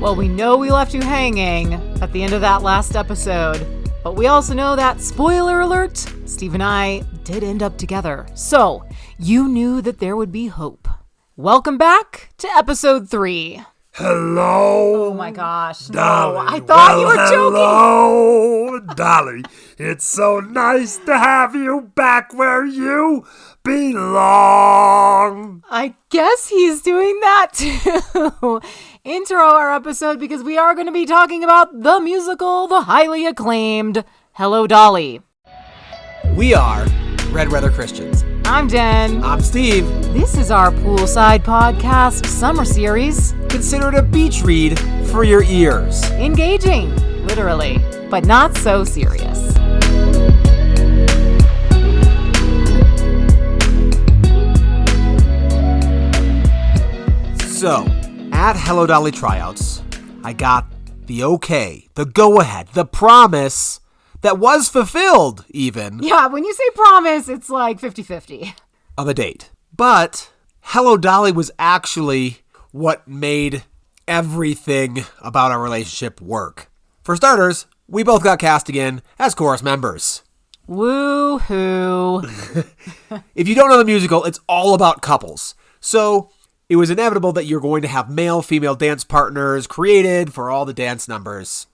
Well, we know we left you hanging at the end of that last episode, but we also know that, spoiler alert, Steve and I did end up together. So, you knew that there would be hope. Welcome back to episode 3. Hello. Oh my gosh. Dolly. No, I thought you were joking. Hello, Dolly. It's so nice to have you back where you belong. I guess he's doing that to intro our episode because we are going to be talking about the musical, the highly acclaimed Hello, Dolly. We are Red Weather Christians. I'm Jen. I'm Steve. This is our Poolside Podcast Summer Series. Consider it a beach read for your ears. Engaging, literally, but not so serious. So, at Hello Dolly tryouts, I got the okay, the go-ahead, the promise that was fulfilled, even. Yeah, when you say promise, it's like 50-50. Of a date. But Hello Dolly was actually what made everything about our relationship work. For starters, we both got cast again as chorus members. Woo-hoo. If you don't know the musical, it's all about couples. So it was inevitable that you're going to have male-female dance partners created for all the dance numbers.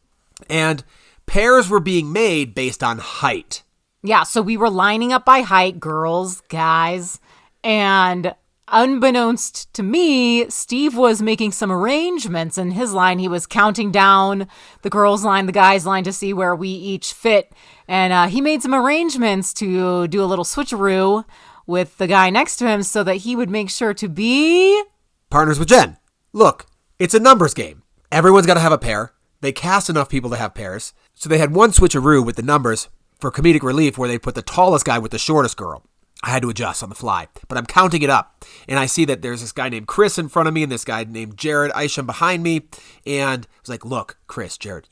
And pairs were being made based on height. Yeah, so we were lining up by height, girls, guys, and unbeknownst to me, Steve was making some arrangements. In his line, he was counting down the girls' line, the guys' line to see where we each fit. And he made some arrangements to do a little switcheroo with the guy next to him so that he would make sure to be partners with Jen. Look, it's a numbers game. Everyone's got to have a pair. They cast enough people to have pairs. So they had one switcheroo with the numbers for comedic relief where they put the tallest guy with the shortest girl. I had to adjust on the fly, but I'm counting it up. And I see that there's this guy named Chris in front of me and this guy named Jared Isham behind me. And I was like, look, Chris, Jared,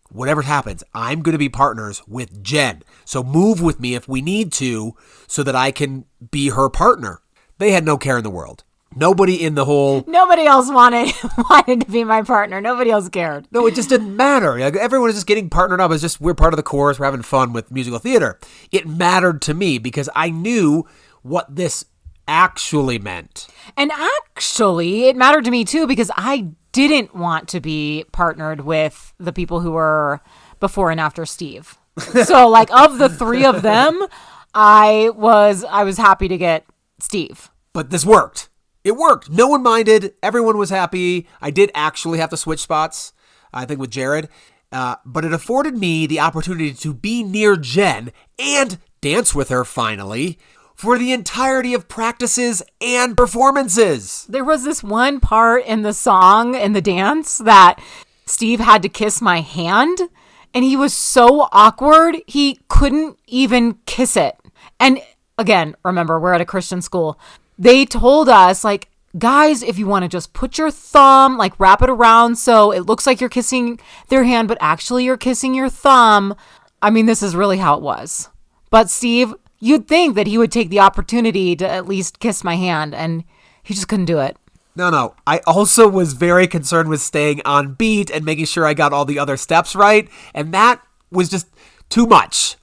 whatever happens, I'm going to be partners with Jen. So move with me if we need to so that I can be her partner. They had no care in the world. Nobody else wanted to be my partner. Nobody else cared. No, it just didn't matter. Like, everyone was just getting partnered up. It's just, we're part of the chorus. We're having fun with musical theater. It mattered to me because I knew what this actually meant. And actually, it mattered to me too because I didn't want to be partnered with the people who were before and after Steve. So like of the three of them, I was happy to get Steve. But this worked. It worked. No one minded. Everyone was happy. I did actually have to switch spots, I think, with Jared. But it afforded me the opportunity to be near Jen and dance with her, finally, for the entirety of practices and performances. There was this one part in the song, in the dance, that Steve had to kiss my hand. And he was so awkward, he couldn't even kiss it. And again, remember, we're at a Christian school. They told us, like, guys, if you want to just put your thumb, like, wrap it around so it looks like you're kissing their hand, but actually you're kissing your thumb. I mean, this is really how it was. But Steve, you'd think that he would take the opportunity to at least kiss my hand, and he just couldn't do it. No. I also was very concerned with staying on beat and making sure I got all the other steps right, and that was just too much.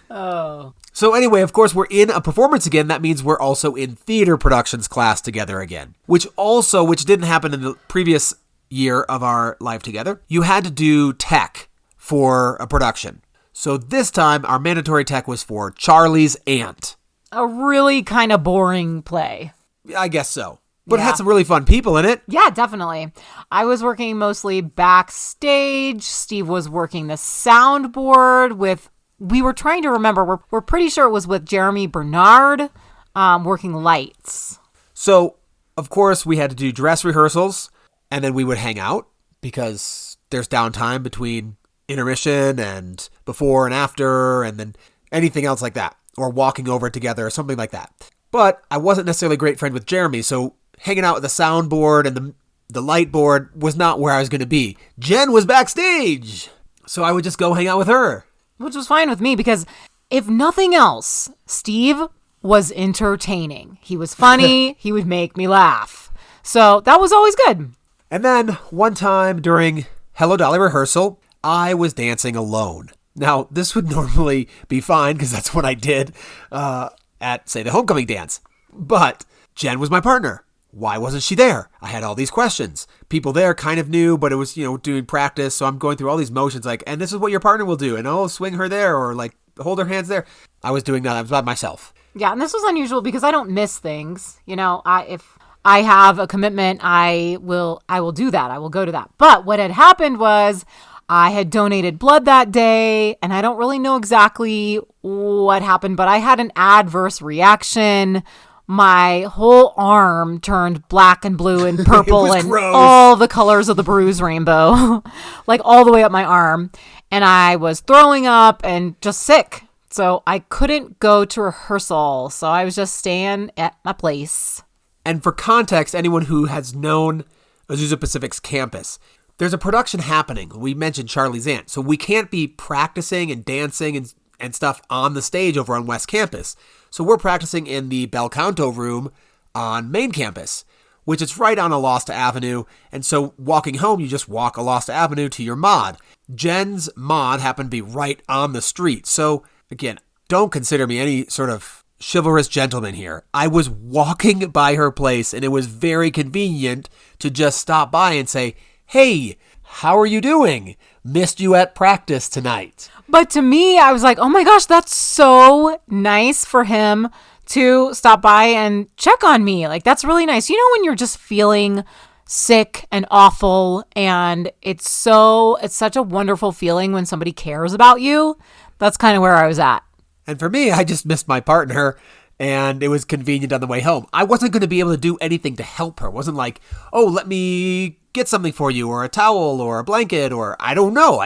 Oh. So anyway, of course, we're in a performance again. That means we're also in theater productions class together again, which didn't happen in the previous year of our life together. You had to do tech for a production. So this time, our mandatory tech was for Charlie's Aunt. A really kind of boring play. I guess so. But Yeah. It had some really fun people in it. Yeah, definitely. I was working mostly backstage. Steve was working the soundboard we were trying to remember. We're pretty sure it was with Jeremy Bernard, working lights. So, of course, we had to do dress rehearsals, and then we would hang out because there's downtime between intermission and before and after, and then anything else like that, or walking over together or something like that. But I wasn't necessarily a great friend with Jeremy, so hanging out with the soundboard and the light board was not where I was going to be. Jen was backstage, so I would just go hang out with her. Which was fine with me because, if nothing else, Steve was entertaining. He was funny. He would make me laugh. So that was always good. And then one time during Hello Dolly rehearsal, I was dancing alone. Now, this would normally be fine because that's what I did at, say, the homecoming dance. But Jen was my partner. Why wasn't she there? I had all these questions. People there kind of knew, but it was, doing practice. So I'm going through all these motions like, and this is what your partner will do. And swing her there or like hold her hands there. I was doing that. I was by myself. Yeah, and this was unusual because I don't miss things. If I have a commitment, I will do that. I will go to that. But what had happened was I had donated blood that day, and I don't really know exactly what happened, but I had an adverse reaction. My whole arm turned black and blue and purple and gross. All the colors of the bruise rainbow, like all the way up my arm. And I was throwing up and just sick. So I couldn't go to rehearsal. So I was just staying at my place. And for context, anyone who has known Azusa Pacific's campus, there's a production happening. We mentioned Charlie's Aunt. So we can't be practicing and dancing and stuff on the stage over on West Campus. So we're practicing in the Bel Canto room on main campus, which is right on Alosta Avenue. And so walking home, you just walk Alosta Avenue to your mod. Jen's mod happened to be right on the street. So again, don't consider me any sort of chivalrous gentleman here. I was walking by her place and it was very convenient to just stop by and say, hey, how are you doing? Missed you at practice tonight. But to me, I was like, oh my gosh, that's so nice for him to stop by and check on me. Like, that's really nice. When you're just feeling sick and awful, and it's such a wonderful feeling when somebody cares about you. That's kind of where I was at. And for me, I just missed my partner, and it was convenient on the way home. I wasn't going to be able to do anything to help her. It wasn't like, oh, let me get something for you, or a towel, or a blanket, or I don't know.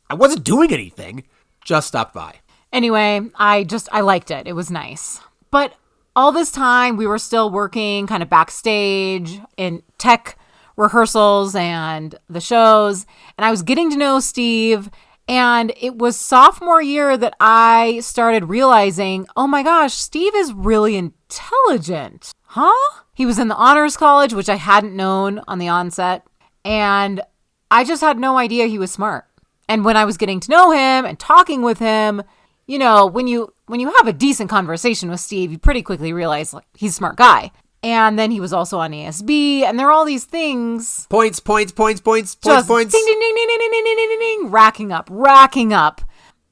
I wasn't doing anything. Just stopped by. Anyway, I liked it. It was nice. But all this time, we were still working kind of backstage in tech rehearsals and the shows, and I was getting to know Steve. And it was sophomore year that I started realizing, oh my gosh, Steve is really intelligent. Huh? He was in the honors college, which I hadn't known on the onset. And I just had no idea he was smart. And when I was getting to know him and talking with him, when you have a decent conversation with Steve, you pretty quickly realize like he's a smart guy. And then he was also on ASB, and there are all these things. Points. Ding, ding, ding, ding, ding, ding, ding, ding, ding, racking up.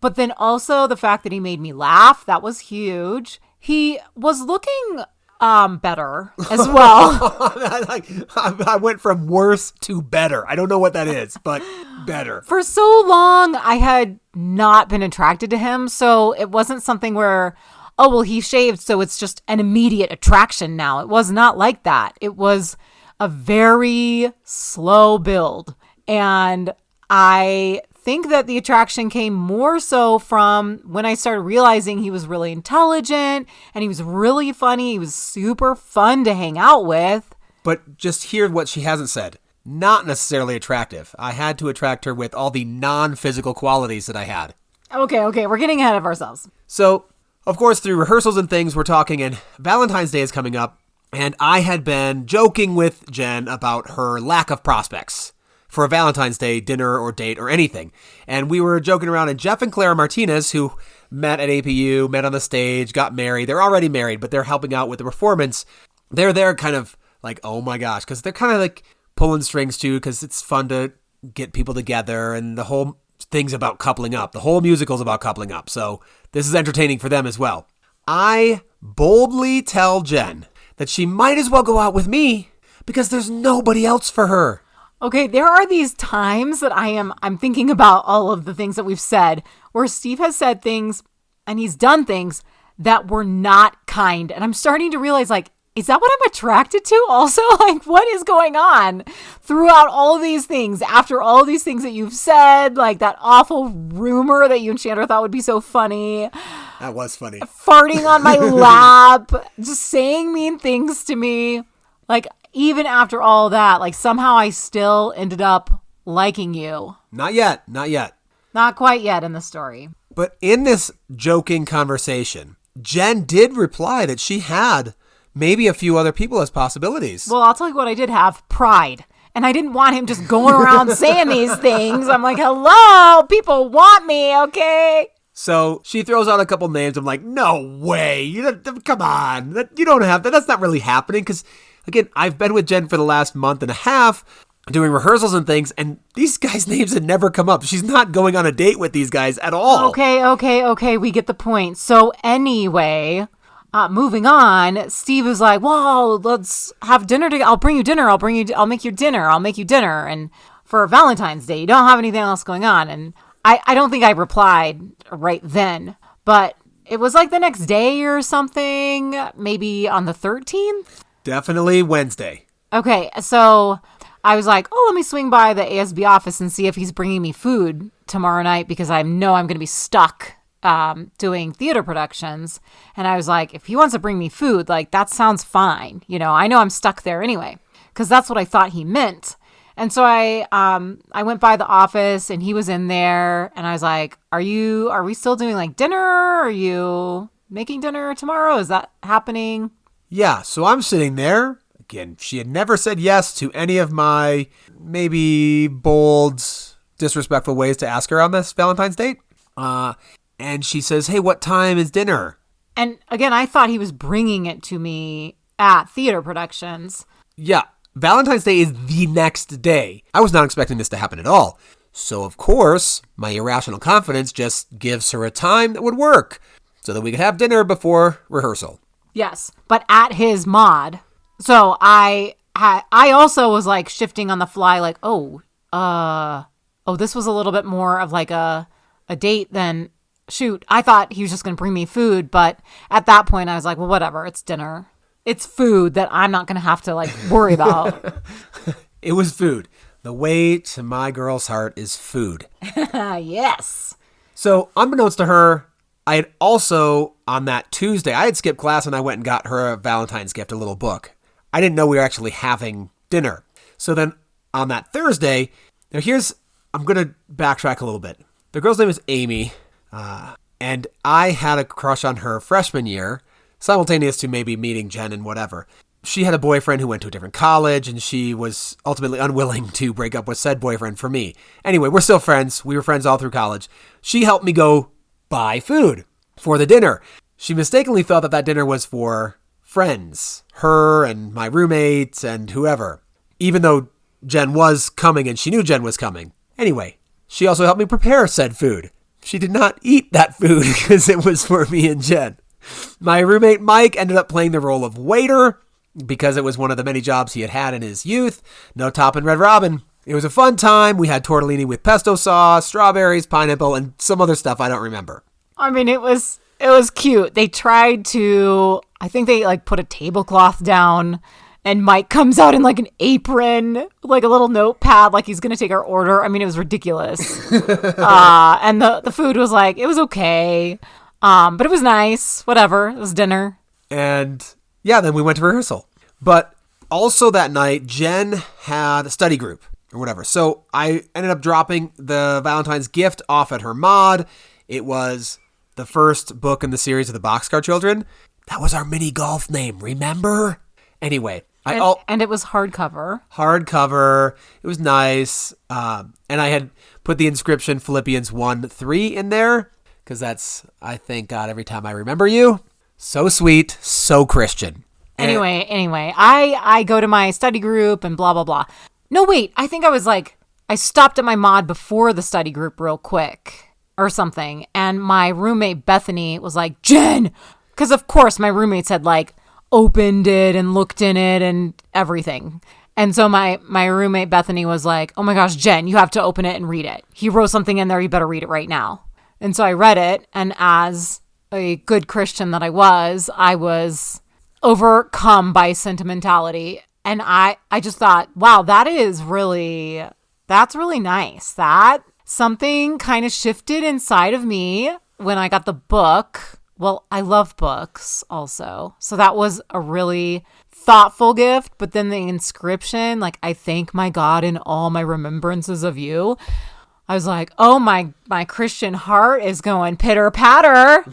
But then also the fact that he made me laugh, that was huge. He was looking better as well. I went from worse to better. I don't know what that is, but better. For so long, I had not been attracted to him, so it wasn't something where, oh, well, he shaved, so it's just an immediate attraction now. It was not like that. It was a very slow build. And I think that the attraction came more so from when I started realizing he was really intelligent and he was really funny. He was super fun to hang out with. But just hear what she hasn't said. Not necessarily attractive. I had to attract her with all the non-physical qualities that I had. Okay, we're getting ahead of ourselves. So, of course, through rehearsals and things, we're talking, and Valentine's Day is coming up, and I had been joking with Jen about her lack of prospects for a Valentine's Day dinner or date or anything. And we were joking around, and Jeff and Clara Martinez, who met at APU, met on the stage, got married. They're already married, but they're helping out with the performance. They're there kind of like, oh my gosh, because they're kind of like pulling strings too, because it's fun to get people together, and the whole thing's about coupling up. The whole musical's about coupling up, so this is entertaining for them as well. I boldly tell Jen that she might as well go out with me because there's nobody else for her. Okay, there are these times that I'm thinking about all of the things that we've said where Steve has said things and he's done things that were not kind. And I'm starting to realize, like, is that what I'm attracted to also? Like, what is going on throughout all of these things? After all of these things that you've said, like that awful rumor that you and Chandler thought would be so funny. That was funny. Farting on my lap, just saying mean things to me. Like, even after all that, like somehow I still ended up liking you. Not yet. Not quite yet in the story. But in this joking conversation, Jen did reply that she had maybe a few other people as possibilities. Well, I'll tell you what I did have. Pride. And I didn't want him just going around saying these things. I'm like, hello, people want me, okay? So she throws out a couple names. I'm like, no way. Come on. You don't have that. That's not really happening. Because, again, I've been with Jen for the last month and a half doing rehearsals and things, and these guys' names had never come up. She's not going on a date with these guys at all. Okay. We get the point. So anyway, moving on, Steve was like, well, let's have dinner together. I'll bring you dinner. I'll make you dinner. I'll make you dinner. And for Valentine's Day, you don't have anything else going on. And I don't think I replied right then, but it was like the next day or something, maybe on the 13th. Definitely Wednesday. Okay, so I was like, let me swing by the ASB office and see if he's bringing me food tomorrow night because I know I'm going to be stuck doing theater productions. And I was like, if he wants to bring me food, like that sounds fine. I know I'm stuck there anyway, because that's what I thought he meant. And so I went by the office and he was in there and I was like, are we still doing like dinner? Are you making dinner tomorrow? Is that happening? Yeah. So I'm sitting there. Again, she had never said yes to any of my maybe bold, disrespectful ways to ask her on this Valentine's date. And she says, hey, what time is dinner? And again, I thought he was bringing it to me at theater productions. Yeah. Valentine's Day is the next day. I was not expecting this to happen at all. So, of course, my irrational confidence just gives her a time that would work so that we could have dinner before rehearsal. Yes, but at his mod. So I also was like shifting on the fly like, this was a little bit more of like a date than, shoot, I thought he was just going to bring me food. But at that point, I was like, well, whatever, it's dinner. It's food that I'm not going to have to like worry about. It was food. The way to my girl's heart is food. Yes. So unbeknownst to her, I had also, on that Tuesday, I had skipped class and I went and got her a Valentine's gift, a little book. I didn't know we were actually having dinner. So then on that Thursday, I'm going to backtrack a little bit. The girl's name is Amy, and I had a crush on her freshman year, simultaneous to maybe meeting Jen and whatever. She had a boyfriend who went to a different college, and she was ultimately unwilling to break up with said boyfriend for me. Anyway, we're still friends. We were friends all through college. She helped me go buy food for the dinner. She mistakenly thought that dinner was for friends, her and my roommates and whoever, even though Jen was coming and she knew Jen was coming. Anyway, she also helped me prepare said food. She did not eat that food because it was for me and Jen. My roommate Mike ended up playing the role of waiter because it was one of the many jobs he had had in his youth. No topping Red Robin. It was a fun time. We had tortellini with pesto sauce, strawberries, pineapple, and some other stuff I don't remember. I mean, it was cute. They tried to, I think they like put a tablecloth down and Mike comes out in like an apron, like a little notepad, like he's going to take our order. I mean, it was ridiculous. And the food was like, it was okay. But it was nice. Whatever. It was dinner. And yeah, then we went to rehearsal. But also that night, Jen had a study group or whatever. So I ended up dropping the Valentine's gift off at her mod. It was the first book in the series of the Boxcar Children. That was our mini golf name, remember? Anyway. And it was hardcover. Hardcover. It was nice. And I had put the inscription Philippians 1:3 in there because that's, I thank God every time I remember you. So sweet, so Christian. Anyway, I go to my study group and blah, blah, blah. No, wait, I think I stopped at my mod before the study group real quick or something. And my roommate Bethany was like, Jen, because of course my roommates had like opened it and looked in it and everything. And so my roommate Bethany was like, oh my gosh, Jen, you have to open it and read it. He wrote something in there. You better read it right now. And so I read it. And as a good Christian that I was overcome by sentimentality. And I just thought, wow, that's really nice. That something kind of shifted inside of me when I got the book. Well, I love books also. So that was a really thoughtful gift. But then the inscription, like, I thank my God in all my remembrances of you. I was like, oh, my Christian heart is going pitter patter.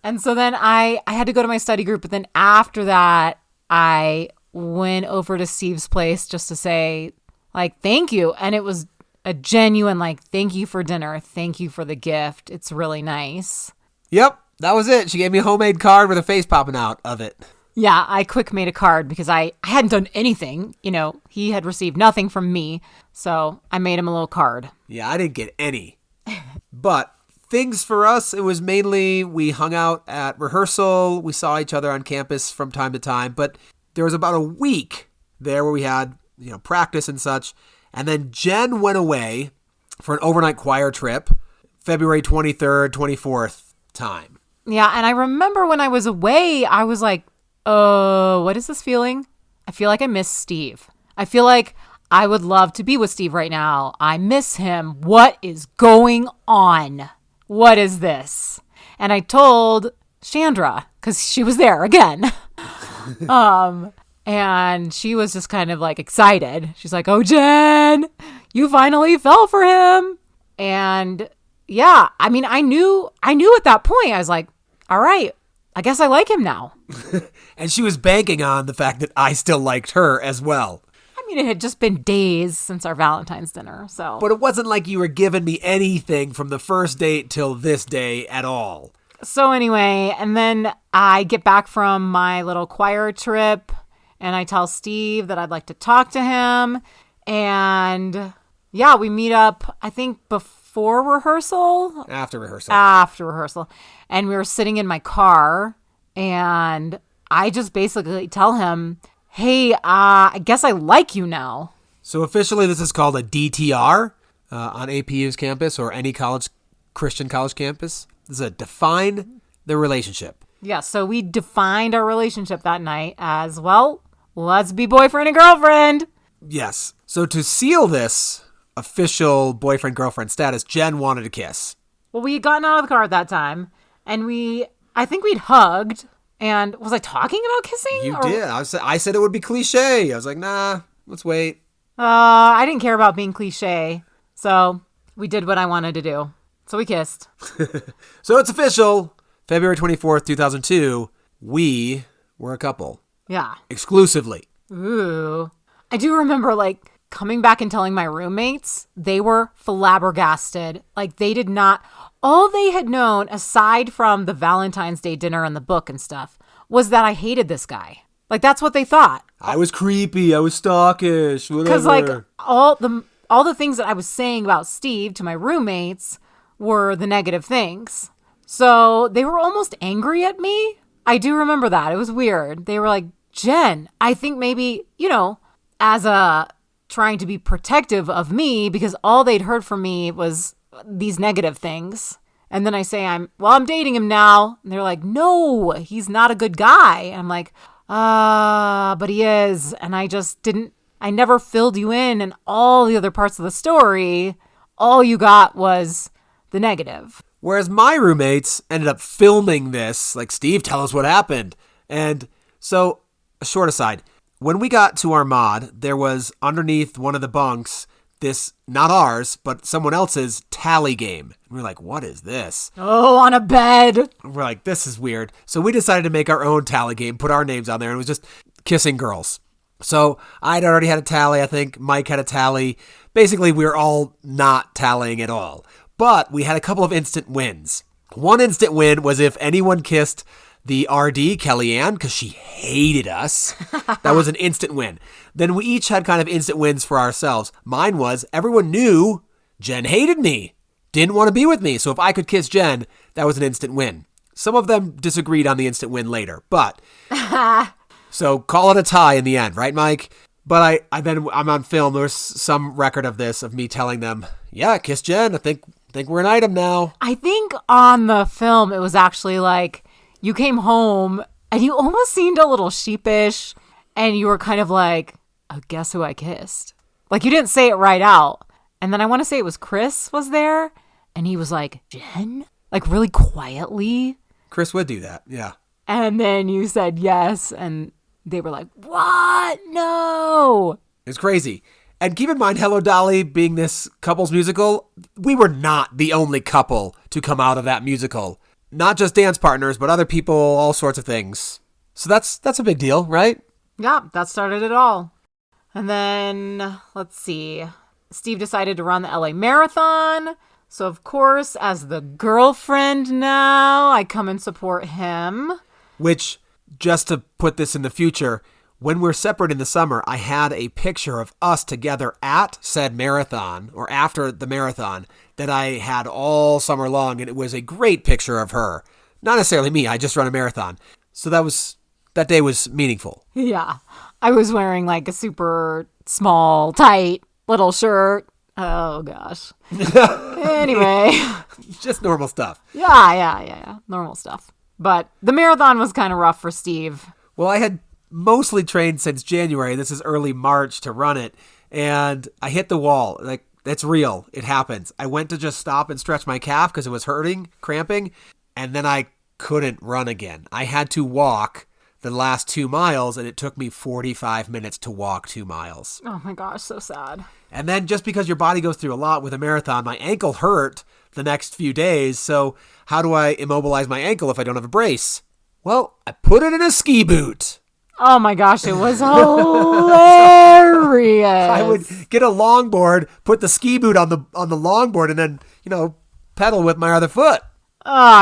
And so then I had to go to my study group. But then after that, I went over to Steve's place just to say like, thank you. And it was a genuine, like, thank you for dinner. Thank you for the gift. It's really nice. Yep, that was it. She gave me a homemade card with a face popping out of it. Yeah, I quick made a card because I hadn't done anything. You know, he had received nothing from me. So I made him a little card. Yeah, I didn't get any. But things for us, it was mainly we hung out at rehearsal. We saw each other on campus from time to time. But there was about a week there where we had, practice and such. And then Jen went away for an overnight choir trip, February 23rd, 24th time. Yeah, and I remember when I was away, I was like, oh, what is this feeling? I feel like I miss Steve. I feel like I would love to be with Steve right now. I miss him. What is going on? What is this? And I told Chandra, because she was there again. And she was just kind of like excited. She's like, oh, Jen, you finally fell for him. And yeah, I mean, I knew at that point, I was like, all right, I guess I like him now. And she was banking on the fact that I still liked her as well. I mean, it had just been days since our Valentine's dinner, so. But it wasn't like you were giving me anything from the first date till this day at all. So anyway, and then I get back from my little choir trip, and I tell Steve that I'd like to talk to him. And yeah, we meet up, I think, before rehearsal? After rehearsal. After rehearsal. And we were sitting in my car, and I just basically tell him, hey, I guess I like you now. So officially this is called a DTR on APU's campus or any Christian college campus. This is a define the relationship. Yeah, so we defined our relationship that night as, well, let's be boyfriend and girlfriend. Yes. So to seal this official boyfriend-girlfriend status, Jen wanted a kiss. Well, we had gotten out of the car at that time, and I think we'd hugged. And was I talking about kissing? You did. I said it would be cliche. I was like, nah, let's wait. I didn't care about being cliche. So we did what I wanted to do. So we kissed. So it's official. February 24th, 2002, we were a couple. Yeah. Exclusively. Ooh. I do remember, like, coming back and telling my roommates, they were flabbergasted. Like, they did not... All they had known, aside from the Valentine's Day dinner and the book and stuff, was that I hated this guy. Like, that's what they thought. I was creepy. I was stalkish. Whatever. Because, like, all the things that I was saying about Steve to my roommates were the negative things. So they were almost angry at me. I do remember that. It was weird. They were like, Jen, I think maybe, as a trying to be protective of me, because all they'd heard from me was these negative things. And then I say, I'm dating him now. And they're like, no, he's not a good guy. And I'm like, but he is. And I never filled you in and all the other parts of the story. All you got was the negative. Whereas my roommates ended up filming this, like, Steve, tell us what happened. And so, a short aside, when we got to our mod, there was underneath one of the bunks this, not ours, but someone else's tally game. And we were like, what is this? Oh, on a bed. We're like, this is weird. So we decided to make our own tally game, put our names on there, and it was just kissing girls. So I'd already had a tally. I think Mike had a tally. Basically, we were all not tallying at all. But we had a couple of instant wins. One instant win was if anyone kissed the RD, Kellyanne, because she hated us. That was an instant win. Then we each had kind of instant wins for ourselves. Mine was everyone knew Jen hated me, didn't want to be with me. So if I could kiss Jen, that was an instant win. Some of them disagreed on the instant win later, but so call it a tie in the end, right, Mike? But I'm on film. There's some record of this, of me telling them, yeah, kiss Jen. I think we're an item now. I think on the film, it was actually like, you came home and you almost seemed a little sheepish and you were kind of like, oh, guess who I kissed? Like, you didn't say it right out. And then I want to say it was Chris was there and he was like, Jen? Like, really quietly. Chris would do that, yeah. And then you said yes and they were like, what? No. It's crazy. And keep in mind, Hello Dolly being this couple's musical, we were not the only couple to come out of that musical. Not just dance partners, but other people, all sorts of things. So that's a big deal, right? Yeah, that started it all. And then, let's see, Steve decided to run the LA Marathon. So, of course, as the girlfriend now, I come and support him. Which, just to put this in the future, when we're separate in the summer, I had a picture of us together at said marathon, or after the marathon, that I had all summer long, and it was a great picture of her. Not necessarily me, I just run a marathon. So that day was meaningful. Yeah. I was wearing like a super small, tight little shirt. Oh, gosh. Anyway. Just normal stuff. Yeah. Normal stuff. But the marathon was kind of rough for Steve. Well, I had mostly trained since January. This is early March to run it. And I hit the wall. Like, that's real. It happens. I went to just stop and stretch my calf because it was hurting, cramping. And then I couldn't run again. I had to walk the last 2 miles, and it took me 45 minutes to walk 2 miles. Oh my gosh, so sad. And then just because your body goes through a lot with a marathon, my ankle hurt the next few days. So how do I immobilize my ankle if I don't have a brace? Well, I put it in a ski boot. Oh my gosh, it was hilarious. I would get a longboard, put the ski boot on the longboard, and then, pedal with my other foot.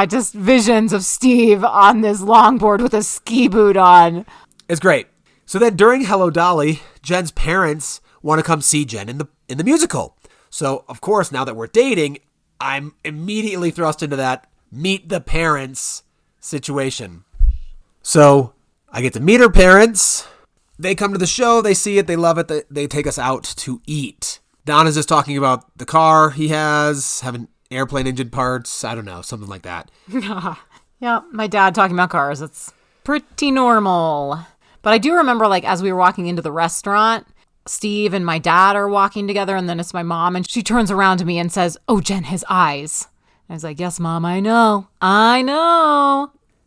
Just visions of Steve on this longboard with a ski boot on. It's great. So then during Hello Dolly, Jen's parents want to come see Jen in the musical. So, of course, now that we're dating, I'm immediately thrust into that meet the parents situation. So I get to meet her parents. They come to the show. They see it. They love it. They take us out to eat. Don is just talking about the car he has, having airplane engine parts. I don't know, something like that. Yeah, my dad talking about cars. It's pretty normal. But I do remember, like, as we were walking into the restaurant, Steve and my dad are walking together, and then it's my mom, and she turns around to me and says, "Oh, Jen, his eyes." And I was like, "Yes, Mom, I know.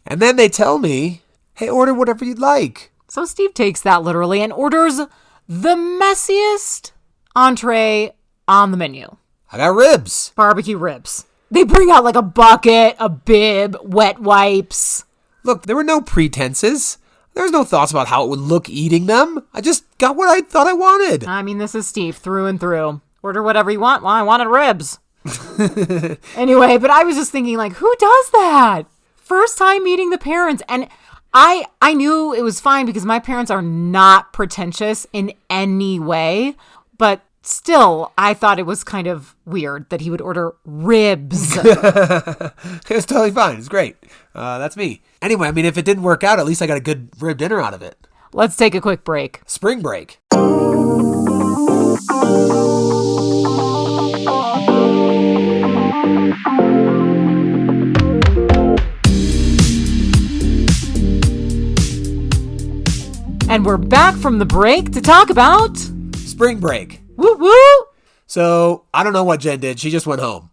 And then they tell me, "Hey, order whatever you'd like." So Steve takes that literally and orders the messiest entree on the menu. I got ribs. Barbecue ribs. They bring out like a bucket, a bib, wet wipes. Look, there were no pretenses. There was no thoughts about how it would look eating them. I just got what I thought I wanted. I mean, this is Steve through and through. Order whatever you want. Well, I wanted ribs. Anyway, but I was just thinking, like, who does that? First time meeting the parents. And I knew it was fine because my parents are not pretentious in any way. But still, I thought it was kind of weird that he would order ribs. It was totally fine. It's great. That's me. Anyway, I mean, if it didn't work out, at least I got a good rib dinner out of it. Let's take a quick break. Spring break. And we're back from the break to talk about Spring break. Woo woo. So, I don't know what Jen did. She just went home.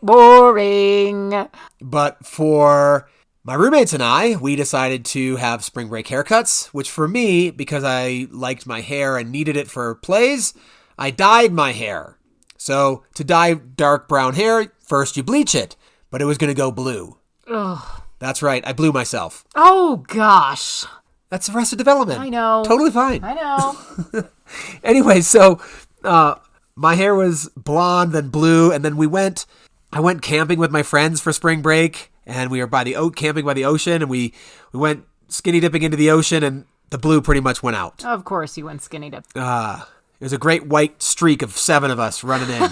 Boring. But for my roommates and I, we decided to have spring break haircuts, which for me, because I liked my hair and needed it for plays, I dyed my hair. So to dye dark brown hair, first you bleach it, but it was going to go blue. Ugh. That's right. I blew myself. Oh, gosh. That's Arrested Development. I know. Totally fine. I know. Anyway, so my hair was blonde, then blue, and then I went camping with my friends for spring break, and we were camping by the ocean, and we went skinny dipping into the ocean, and the blue pretty much went out. Of course you went skinny dip. It was a great white streak of 7 of us running in.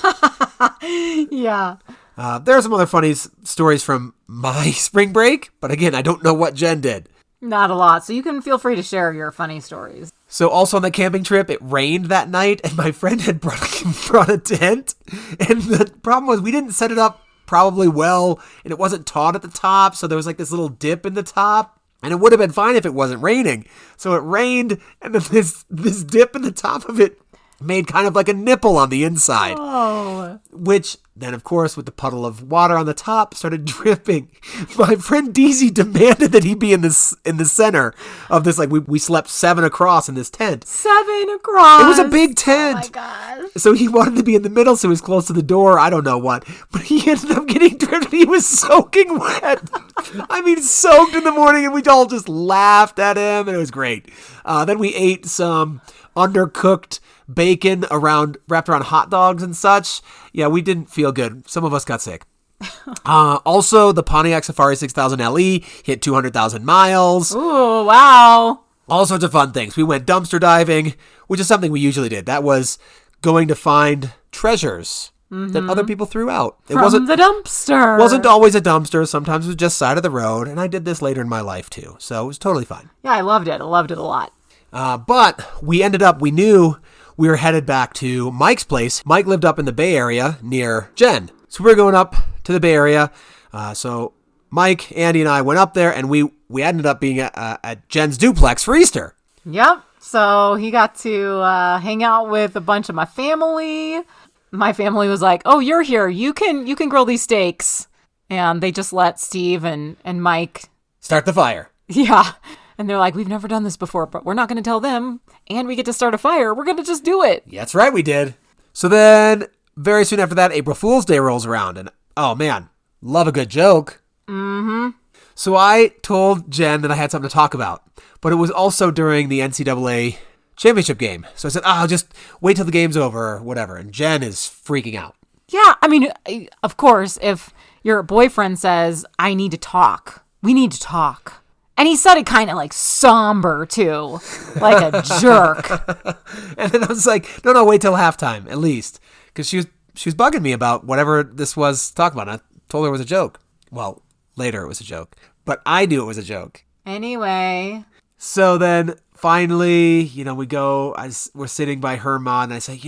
Yeah. There are some other funny stories from my spring break, but again, I don't know what Jen did. Not a lot, so you can feel free to share your funny stories. So also on the camping trip, it rained that night, and my friend had brought a tent, and the problem was we didn't set it up probably well, and it wasn't taut at the top, so there was like this little dip in the top, and it would have been fine if it wasn't raining. So it rained, and then this dip in the top of it made kind of like a nipple on the inside. Oh. Which then, of course, with the puddle of water on the top, started dripping. My friend Deezy demanded that he be in the center of this. Like, we slept 7 across in this tent. 7 across. It was a big tent. Oh, my gosh. So he wanted to be in the middle, so he was close to the door. I don't know what. But he ended up getting dripped. He was soaking wet. I mean, soaked in the morning, and we all just laughed at him, and it was great. Then we ate some undercooked bacon wrapped around hot dogs and such. Yeah, we didn't feel good. Some of us got sick. Also, the Pontiac Safari 6000 LE hit 200,000 miles. Ooh, wow. All sorts of fun things. We went dumpster diving, which is something we usually did. That was going to find treasures that other people threw out. It From the dumpster. wasn't always a dumpster. Sometimes it was just side of the road, and I did this later in my life too, so it was totally fine. Yeah, I loved it. I loved it a lot. But we knew we were headed back to Mike's place. Mike lived up in the Bay Area near Jen. So we were going up to the Bay Area. So Mike, Andy, and I went up there, and we ended up being at Jen's duplex for Easter. Yep. So he got to hang out with a bunch of my family. My family was like, "Oh, you're here. You can grill these steaks." And they just let Steve and Mike Start the fire. Yeah. And they're like, "We've never done this before, but we're not going to tell them. And we get to start a fire. We're going to just do it." That's right, we did. So then, very soon after that, April Fool's Day rolls around. And, oh man, love a good joke. Mm-hmm. So I told Jen that I had something to talk about. But it was also during the NCAA championship game. So I said, I'll just wait till the game's over or whatever. And Jen is freaking out. Yeah. I mean, of course, if your boyfriend says, "I need to talk," we need to talk. And he said it kind of like somber too, like a jerk. And then I was like, no, wait till halftime at least. Because she was bugging me about whatever this was to talk about. And I told her it was a joke. Well, later it was a joke. But I knew it was a joke. Anyway. So then finally, we're sitting by her mod, and I say,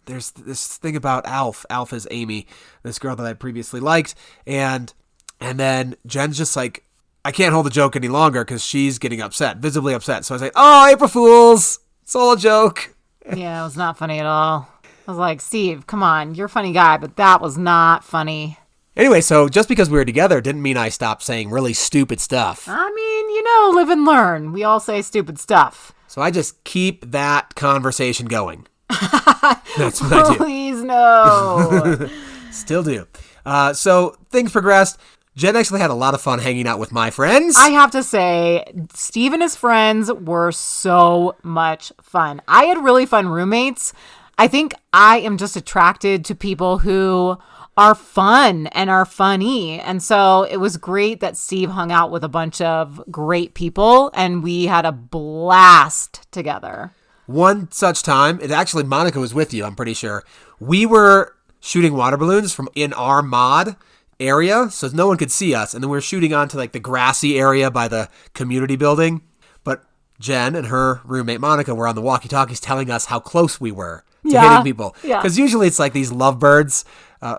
there's this thing about Alf. Alf is Amy, this girl that I previously liked. And then Jen's just like, I can't hold the joke any longer because she's getting upset, visibly upset. So I was like, "Oh, April Fools. It's all a joke." Yeah, it was not funny at all. I was like, "Steve, come on. You're a funny guy, but that was not funny." Anyway, so just because we were together didn't mean I stopped saying really stupid stuff. I mean, live and learn. We all say stupid stuff. So I just keep that conversation going. That's what I do. Please, no. Still do. So things progressed. Jen actually had a lot of fun hanging out with my friends. I have to say, Steve and his friends were so much fun. I had really fun roommates. I think I am just attracted to people who are fun and are funny. And so it was great that Steve hung out with a bunch of great people and we had a blast together. One such time, Monica was with you, I'm pretty sure. We were shooting water balloons from in our mod area, so no one could see us. And then we were shooting onto like the grassy area by the community building. But Jen and her roommate Monica were on the walkie-talkies telling us how close we were to hitting people. Yeah. Because usually it's like these lovebirds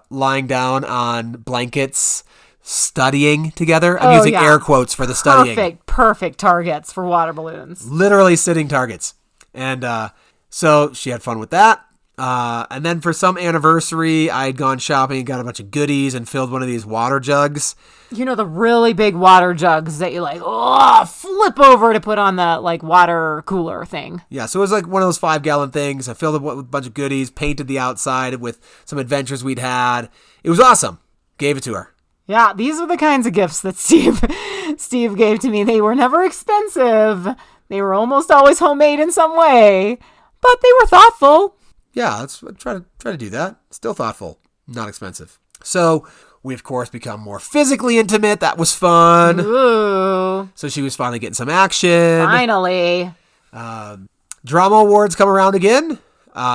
lying down on blankets, studying together. I'm using air quotes for the studying. Perfect targets for water balloons. Literally sitting targets. And so she had fun with that. And then for some anniversary, I had gone shopping and got a bunch of goodies and filled one of these water jugs. The really big water jugs that you flip over to put on the water cooler thing. Yeah, so it was like one of those 5-gallon things. I filled it with a bunch of goodies, painted the outside with some adventures we'd had. It was awesome. Gave it to her. Yeah, these are the kinds of gifts that Steve gave to me. They were never expensive. They were almost always homemade in some way, but they were thoughtful. Yeah, let's try to do that. Still thoughtful, not expensive. So we, of course, become more physically intimate. That was fun. Ooh. So she was finally getting some action. Finally. Drama awards come around again.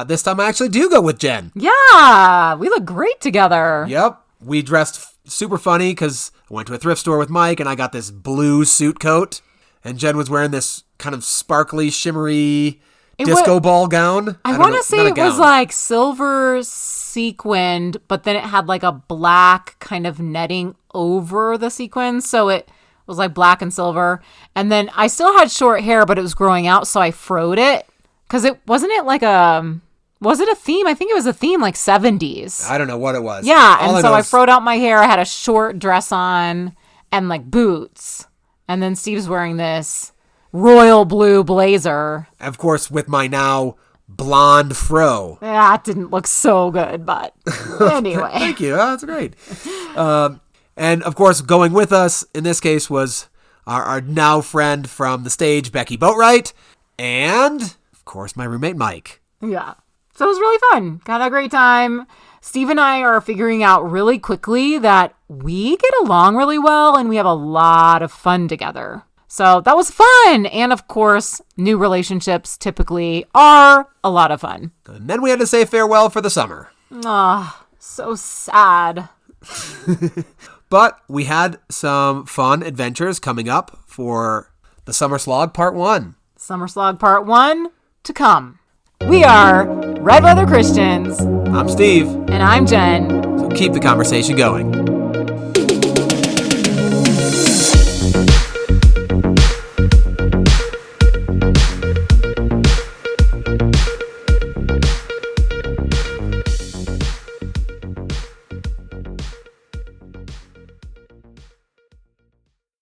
This time I actually do go with Jen. Yeah, we look great together. Yep. We dressed super funny because I went to a thrift store with Mike and I got this blue suit coat. And Jen was wearing this kind of sparkly, shimmery disco ball gown. I want to say it was like silver sequined, but then it had like a black kind of netting over the sequins. So it was like black and silver. And then I still had short hair, but it was growing out. So I froed it because was it a theme? I think it was a theme like 70s. I don't know what it was. Yeah. And so I froed out my hair. I had a short dress on and like boots. And then Steve's wearing this royal blue blazer. Of course, with my now blonde fro. That didn't look so good, but anyway. Thank you. Oh, that's great. And of course, going with us in this case was our now friend from the stage, Becky Boatwright. And of course, my roommate Mike. Yeah. So it was really fun. Got a great time. Steve and I are figuring out really quickly that we get along really well and we have a lot of fun together. So that was fun. And of course, new relationships typically are a lot of fun. And then we had to say farewell for the summer. Ah, so sad. But we had some fun adventures coming up for the Summer Slog Part 1. Summer Slog Part 1 to come. We are Red Leather Christians. I'm Steve. And I'm Jen. So keep the conversation going.